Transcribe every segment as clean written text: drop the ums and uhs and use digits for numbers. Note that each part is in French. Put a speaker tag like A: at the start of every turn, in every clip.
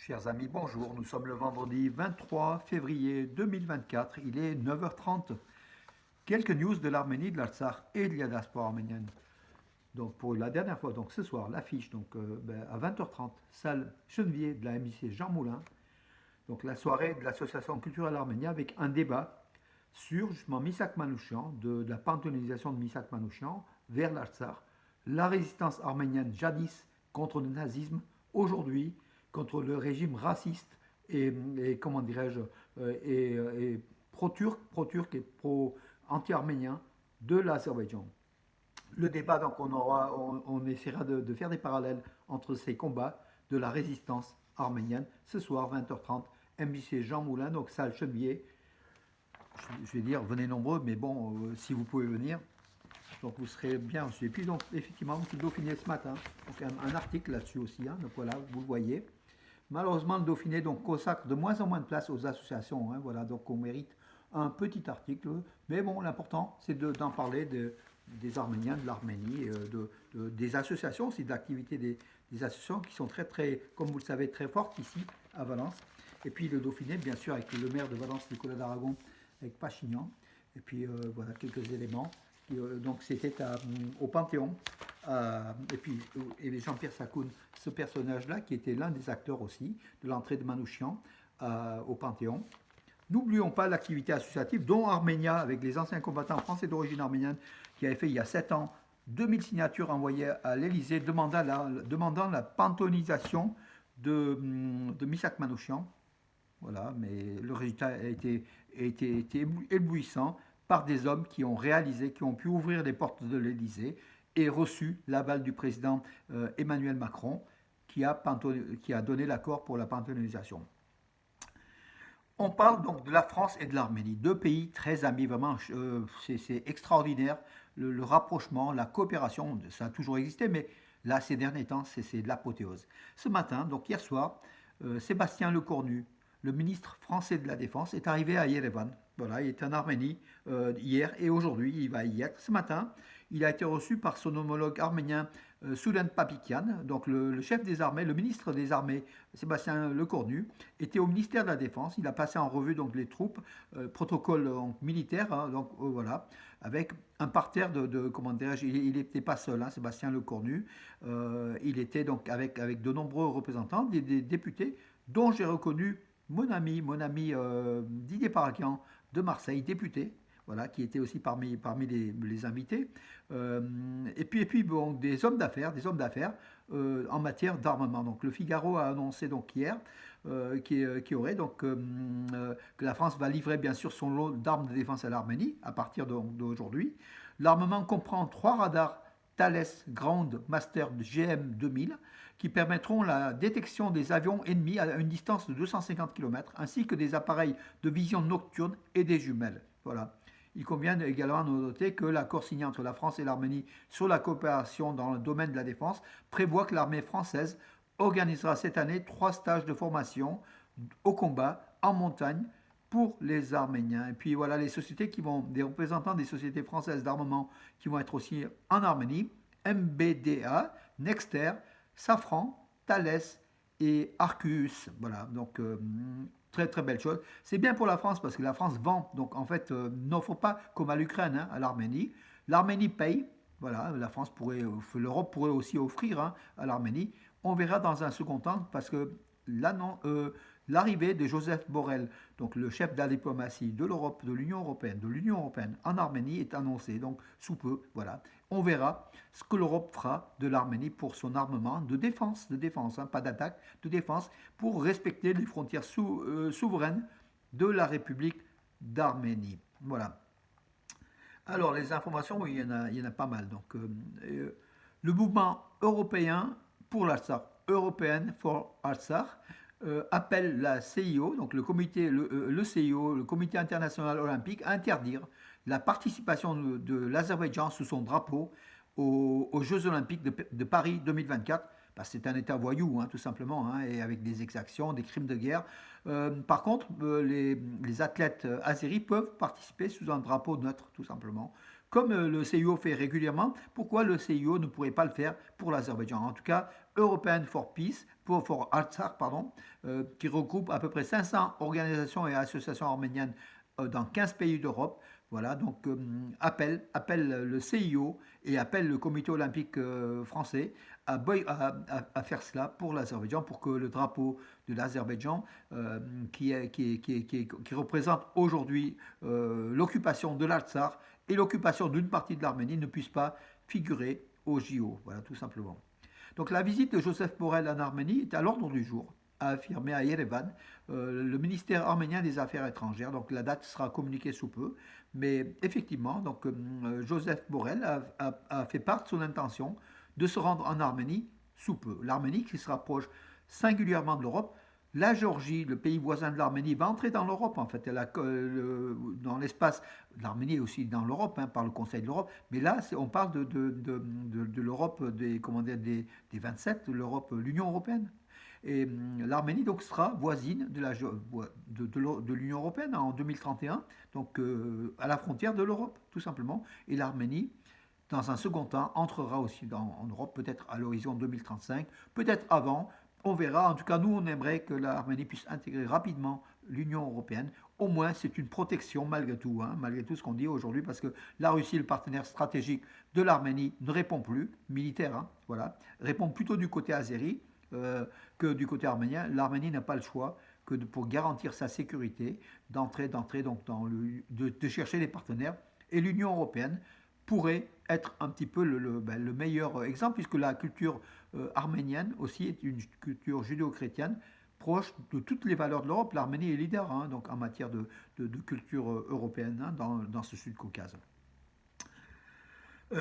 A: Chers amis, bonjour. Nous sommes le vendredi 23 février 2024. Il est 9h30. Quelques news de l'Arménie, de l'Artsakh et de la diaspora arménienne. Donc pour la dernière fois, donc ce soir, l'affiche à 20h30, salle Chenevier de la MJC Jean Moulin. Donc la soirée de l'association culturelle arménienne avec un débat sur justement Misak Manouchian, de la panthéonisation de Misak Manouchian vers l'Artsakh, la résistance arménienne jadis contre le nazisme, aujourd'hui contre le régime raciste et comment dirais-je, et pro-turc et pro-anti-arménien de l'Azerbaïdjan. Le débat, donc on essaiera de faire des parallèles entre ces combats de la résistance arménienne ce soir 20h30, MJC Jean Moulin, donc salle Chenevier. Je vais dire, venez nombreux, mais bon, si vous pouvez venir, donc vous serez bien reçus. Et puis donc effectivement, le Dauphiné ce matin, donc un article là-dessus aussi, hein, donc voilà, vous le voyez. Malheureusement, le Dauphiné donc, consacre de moins en moins de place aux associations. Hein, voilà, donc on mérite un petit article. Mais bon, l'important, c'est d'en parler des Arméniens, de l'Arménie, des associations, aussi de l'activité des associations qui sont très, très, comme vous le savez, très fortes ici à Valence. Et puis le Dauphiné, bien sûr, avec le maire de Valence, Nicolas d'Aragon, avec Pachignan. Et puis voilà quelques éléments. Donc c'était au Panthéon. Et puis et Jean-Pierre Sakoun, ce personnage-là, qui était l'un des acteurs aussi de l'entrée de Manouchian au Panthéon. N'oublions pas l'activité associative, dont Arménia, avec les anciens combattants français d'origine arménienne, qui avait fait il y a 7 ans 2000 signatures envoyées à l'Élysée demandant la panthéonisation de Misak Manouchian. Voilà, mais le résultat a été éblouissant par des hommes qui ont réalisé, qui ont pu ouvrir les portes de l'Élysée et reçu l'aval du président Emmanuel Macron qui a donné l'accord pour la panthéonisation. On parle donc de la France et de l'Arménie, deux pays très amis, vraiment, c'est extraordinaire, le rapprochement, la coopération, ça a toujours existé, mais là, ces derniers temps, c'est de l'apothéose. Ce matin, donc hier soir, Sébastien Lecornu, le ministre français de la Défense, est arrivé à Yerevan. Voilà, il est en Arménie hier et aujourd'hui, il va y être. Ce matin, il a été reçu par son homologue arménien Soulen Papikian, donc le chef des armées, le ministre des armées, Sébastien Lecornu, était au ministère de la Défense. Il a passé en revue donc les troupes, protocole militaire, hein, donc voilà, avec un parterre comment dirais-je, il n'était pas seul, hein, Sébastien Lecornu. Il était donc avec de nombreux représentants, des députés, dont j'ai reconnu mon ami Didier Parakian de Marseille, député, voilà, qui était aussi parmi les invités. Et puis bon, des hommes d'affaires en matière d'armement. Donc le Figaro a annoncé donc hier qui aurait donc que la France va livrer bien sûr son lot d'armes de défense à l'Arménie à partir d'aujourd'hui. L'armement comprend 3 radars Thales Ground Master GM 2000 qui permettront la détection des avions ennemis à une distance de 250 km, ainsi que des appareils de vision nocturne et des jumelles. Voilà. Il convient également de noter que l'accord signé entre la France et l'Arménie sur la coopération dans le domaine de la défense prévoit que l'armée française organisera cette année 3 stages de formation au combat en montagne pour les Arméniens. Et puis voilà des représentants des sociétés françaises d'armement qui vont être aussi en Arménie, MBDA, Nexter, Safran, Thales et Arcus. Voilà, donc très très belle chose. C'est bien pour la France parce que la France vend, donc en fait n'offre pas comme à l'Ukraine, hein, à l'Arménie. L'Arménie paye, voilà, l'Europe pourrait aussi offrir, hein, à l'Arménie. On verra dans un second temps parce que là, non, l'arrivée de Joseph Borrell, donc le chef de la diplomatie de l'Europe, de l'Union européenne en Arménie est annoncée, donc sous peu, voilà. On verra ce que l'Europe fera de l'Arménie pour son armement de défense, hein, pas d'attaque, de défense, pour respecter les frontières souveraines de la République d'Arménie. Voilà. Alors, les informations, oui, il y en a pas mal. Donc, le mouvement européen pour l'Artsakh, European for Artsakh, appelle la CIO, donc le CIO, le Comité international olympique, à interdire la participation de l'Azerbaïdjan sous son drapeau aux Jeux olympiques de Paris 2024. Parce que c'est un État voyou, hein, tout simplement, hein, et avec des exactions, des crimes de guerre. Par contre, les athlètes azéris peuvent participer sous un drapeau neutre, tout simplement, comme le CIO fait régulièrement, pourquoi le CIO ne pourrait pas le faire pour l'Azerbaïdjan? En tout cas, European for Peace, pour Artsakh, pardon, qui regroupe à peu près 500 organisations et associations arméniennes dans 15 pays d'Europe. Voilà, donc appelle le CIO et appelle le comité olympique français à faire cela pour l'Azerbaïdjan, pour que le drapeau de l'Azerbaïdjan, qui représente aujourd'hui l'occupation de l'Artsakh et l'occupation d'une partie de l'Arménie, ne puisse pas figurer au JO. Voilà, tout simplement. Donc la visite de Joseph Borrell en Arménie est à l'ordre du jour, a affirmé à Yerevan le ministère arménien des Affaires étrangères. Donc la date sera communiquée sous peu. Mais effectivement, donc, Joseph Borrell a fait part de son intention de se rendre en Arménie sous peu. L'Arménie qui se rapproche singulièrement de l'Europe. La Géorgie, le pays voisin de l'Arménie, va entrer dans l'Europe en fait. Dans l'espace, l'Arménie est aussi dans l'Europe, hein, par le Conseil de l'Europe. Mais là, on parle de l'Europe des 27, de l'Europe, l'Union européenne. Et l'Arménie donc sera voisine de l'Union européenne en 2031, donc à la frontière de l'Europe, tout simplement. Et l'Arménie, dans un second temps, entrera aussi en Europe, peut-être à l'horizon 2035, peut-être avant. On verra. En tout cas, nous, on aimerait que l'Arménie puisse intégrer rapidement l'Union européenne. Au moins, c'est une protection malgré tout ce qu'on dit aujourd'hui, parce que la Russie, le partenaire stratégique de l'Arménie, ne répond plus, militaire, hein, voilà, répond plutôt du côté azéri que du côté arménien. L'Arménie n'a pas le choix que pour garantir sa sécurité, d'entrer donc de chercher des partenaires. Et l'Union européenne pourrait être un petit peu le meilleur exemple, puisque la culture arménienne aussi est une culture judéo-chrétienne proche de toutes les valeurs de l'Europe. L'Arménie est leader, hein, donc en matière de culture européenne, hein, dans ce Sud-Caucase.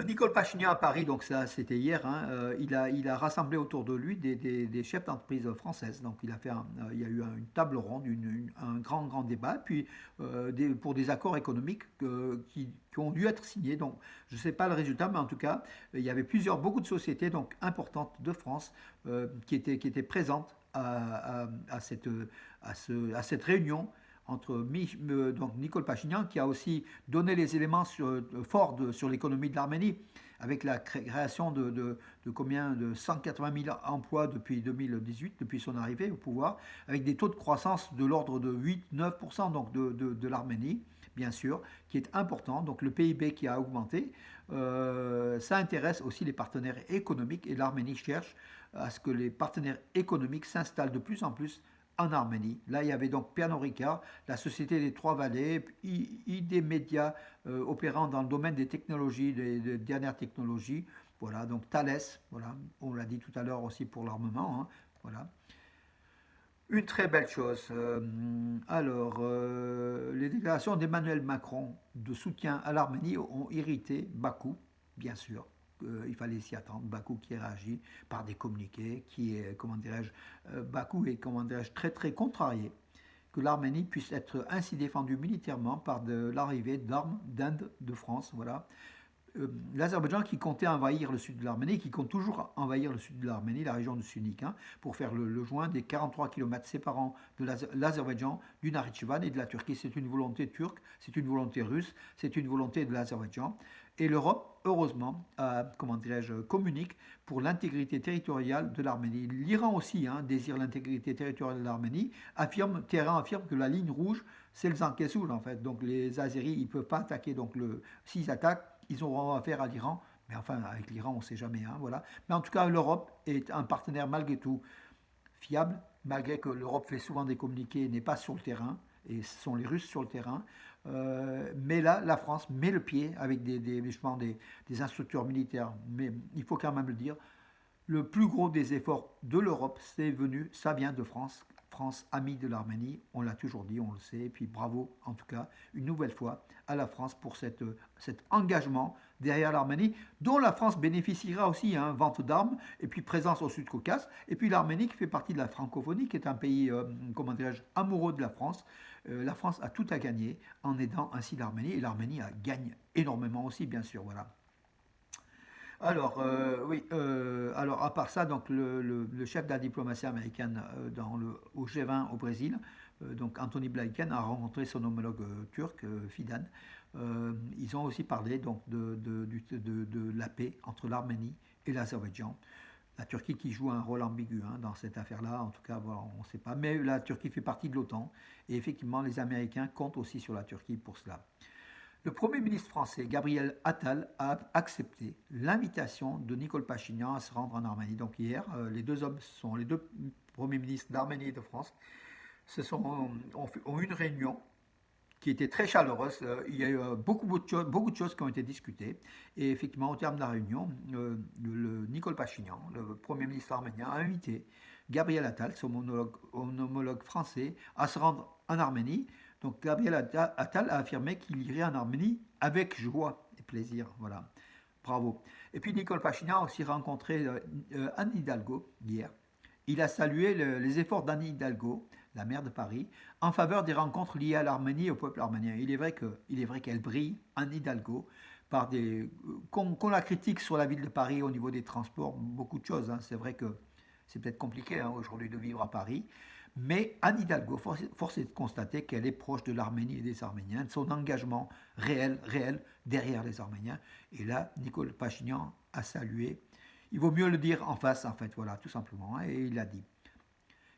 A: Nicole Pachinian à Paris, donc ça c'était hier, hein, il a rassemblé autour de lui des chefs d'entreprise françaises. Donc il y a eu une table ronde, un grand débat, puis pour des accords économiques qui ont dû être signés. Donc je ne sais pas le résultat, mais en tout cas il y avait beaucoup de sociétés donc importantes de France qui étaient présentes à cette réunion entre donc Nicole Pachinian, qui a aussi donné les éléments forts sur l'économie de l'Arménie, avec la création de combien de 180 000 emplois depuis 2018, depuis son arrivée au pouvoir, avec des taux de croissance de l'ordre de 8-9% donc de l'Arménie, bien sûr, qui est important, donc le PIB qui a augmenté. Ça intéresse aussi les partenaires économiques, et l'Arménie cherche à ce que les partenaires économiques s'installent de plus en plus en Arménie. Là, il y avait donc Pernod Ricard, la Société des Trois-Vallées, ID Media opérant dans le domaine des technologies, des dernières technologies. Voilà, donc Thales, voilà, on l'a dit tout à l'heure aussi pour l'armement. Hein, voilà. Une très belle chose. Les déclarations d'Emmanuel Macron de soutien à l'Arménie ont irrité Bakou, bien sûr. Il fallait s'y attendre. Bakou qui réagit par des communiqués, qui est, comment dirais-je, Bakou est, comment dirais-je, très très contrarié que l'Arménie puisse être ainsi défendue militairement par de l'arrivée d'armes d'Inde, de France, voilà. L'Azerbaïdjan qui comptait envahir le sud de l'Arménie, qui compte toujours envahir le sud de l'Arménie, la région de Sunik, hein, pour faire le joint des 43 km séparant de l'Azerbaïdjan du Nakhitchevan et de la Turquie. C'est une volonté turque, c'est une volonté russe, c'est une volonté de l'Azerbaïdjan. Et l'Europe, heureusement, comment dirais-je, communique pour l'intégrité territoriale de l'Arménie. L'Iran aussi, hein, désire l'intégrité territoriale de l'Arménie. Téhéran affirme que la ligne rouge, c'est le Zankesoul, en fait. Donc les Azéris, ils ne peuvent pas attaquer. Donc s'ils attaquent, ils auront affaire à l'Iran. Mais enfin, avec l'Iran, on ne sait jamais. Hein, voilà. Mais en tout cas, l'Europe est un partenaire malgré tout fiable, malgré que l'Europe fait souvent des communiqués et n'est pas sur le terrain. Et ce sont les Russes sur le terrain. Mais là, la France met le pied avec des instructeurs militaires. Mais il faut quand même le dire, le plus gros des efforts de l'Europe, ça vient de France. France, amie de l'Arménie, on l'a toujours dit, on le sait, et puis bravo en tout cas, une nouvelle fois, à la France pour cet engagement derrière l'Arménie, dont la France bénéficiera aussi, hein, vente d'armes, et puis présence au Sud-Caucase, et puis l'Arménie qui fait partie de la francophonie, qui est un pays, comment dirais-je, amoureux de la France. La France a tout à gagner en aidant ainsi l'Arménie, et l'Arménie gagne énormément aussi, bien sûr, voilà. Alors, oui, alors à part ça, donc le chef de la diplomatie américaine au G20 au Brésil, donc Anthony Blinken, a rencontré son homologue turc, Fidan. Ils ont aussi parlé donc, de la paix entre l'Arménie et l'Azerbaïdjan. La Turquie qui joue un rôle ambigu dans cette affaire-là, en tout cas, voilà, on ne sait pas. Mais la Turquie fait partie de l'OTAN et effectivement, les Américains comptent aussi sur la Turquie pour cela. Le Premier ministre français, Gabriel Attal, a accepté l'invitation de Nicole Pachinian à se rendre en Arménie. Donc hier, les deux hommes, sont les deux premiers ministres d'Arménie et de France, ont eu une réunion qui était très chaleureuse. Il y a eu beaucoup de choses qui ont été discutées. Et effectivement, au terme de la réunion, Nicole Pachinian, le Premier ministre arménien, a invité Gabriel Attal, son homologue français, à se rendre en Arménie. Donc Gabriel Attal a affirmé qu'il irait en Arménie avec joie et plaisir. Voilà. Bravo. Et puis Nicole Pachinian a aussi rencontré Anne Hidalgo hier. Il a salué les efforts d'Anne Hidalgo, la maire de Paris, en faveur des rencontres liées à l'Arménie et au peuple arménien. Il est vrai qu'elle brille, Anne Hidalgo, par qu'on la critique sur la ville de Paris au niveau des transports, beaucoup de choses. C'est vrai que c'est peut-être compliqué aujourd'hui de vivre à Paris. Mais Anne Hidalgo, force est de constater qu'elle est proche de l'Arménie et des Arméniens, de son engagement réel derrière les Arméniens. Et là, Nicole Pachinian a salué. Il vaut mieux le dire en face, en fait, voilà, tout simplement. Et il l'a dit.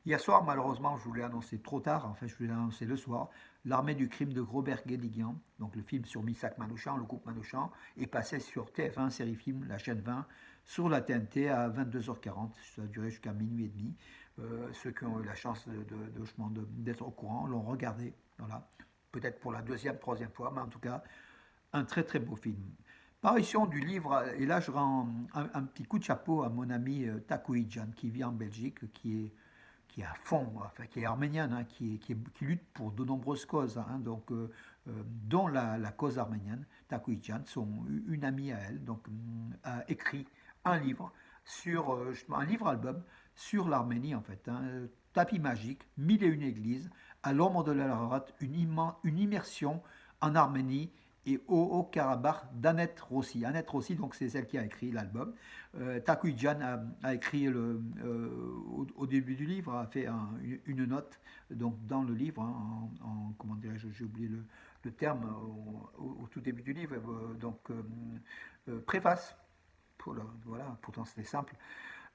A: Hier soir, malheureusement, je vous l'ai annoncé trop tard, en fait, je vous l'ai annoncé le soir, L'armée du crime de Robert Guédiguian, donc le film sur Missak Manouchian, le couple Manouchian, est passé sur TF1, série film, la chaîne 20, sur la TNT à 22h40. Ça a duré jusqu'à minuit et demi. Ceux qui ont eu la chance d'être au courant l'ont regardé, voilà. Peut-être pour la deuxième, troisième fois, mais en tout cas, un très très beau film. Parution du livre, et là je rends un petit coup de chapeau à mon ami Takouidjan, qui vit en Belgique, qui est à fond, enfin, qui est arménienne, qui lutte pour de nombreuses causes, dont la cause arménienne. Takouidjan, une amie à elle, a écrit un livre un livre-album sur l'Arménie, en fait. Tapis magique, 1001 églises, à l'ombre de l'Ararat, une immersion en Arménie et au Haut-Karabakh d'Annette Rossi. Annette Rossi, donc c'est celle qui a écrit l'album. Takouidjan a écrit au début du livre, a fait une note donc dans le livre, comment dirais-je, j'ai oublié le terme au tout début du livre, préface. Voilà, pourtant c'était simple.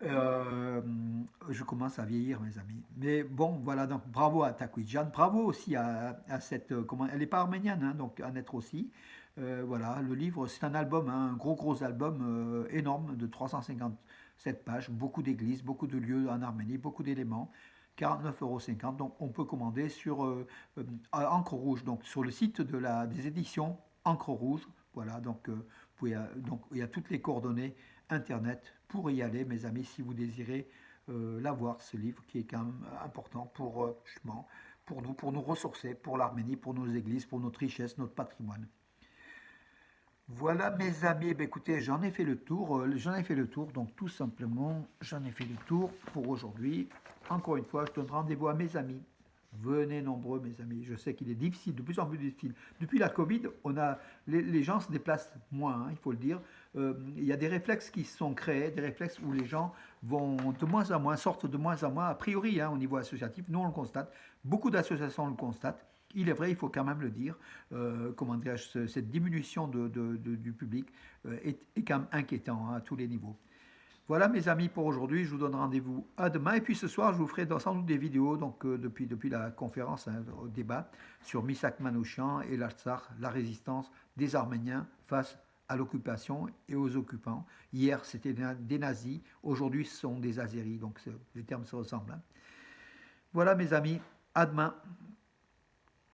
A: Je commence à vieillir, mes amis. Mais bon, voilà, donc bravo à Takouidjan, bravo aussi à cette. Elle n'est pas arménienne, donc Annette aussi. Voilà, le livre, c'est un album, un gros album énorme de 357 pages, beaucoup d'églises, beaucoup de lieux en Arménie, beaucoup d'éléments. 49,50 €, donc on peut commander sur Encre Rouge, donc sur le site des éditions Encre Rouge. Voilà, donc il y a toutes les coordonnées internet pour y aller, mes amis, si vous désirez l'avoir, ce livre qui est quand même important justement, pour nous ressourcer, pour l'Arménie, pour nos églises, pour notre richesse, notre patrimoine. Voilà, mes amis, écoutez, j'en ai fait le tour, donc tout simplement, j'en ai fait le tour pour aujourd'hui. Encore une fois, je donne rendez-vous à mes amis. Venez nombreux, mes amis. Je sais qu'il est difficile, de plus en plus difficile. Depuis la Covid, les gens se déplacent moins, il faut le dire. Il y a des réflexes qui se sont créés, des réflexes où les gens vont de moins en moins, sortent de moins en moins, a priori, au niveau associatif. Nous, on le constate. Beaucoup d'associations le constatent. Il est vrai, il faut quand même le dire, cette diminution du public est quand même inquiétant à tous les niveaux. Voilà mes amis pour aujourd'hui, je vous donne rendez-vous à demain et puis ce soir je vous ferai sans doute des vidéos depuis la conférence, au débat sur Missak Manouchian et l'Artsakh, la résistance des Arméniens face à l'occupation et aux occupants. Hier c'était des nazis, aujourd'hui ce sont des Azéris, donc les termes se ressemblent. Voilà mes amis, à demain.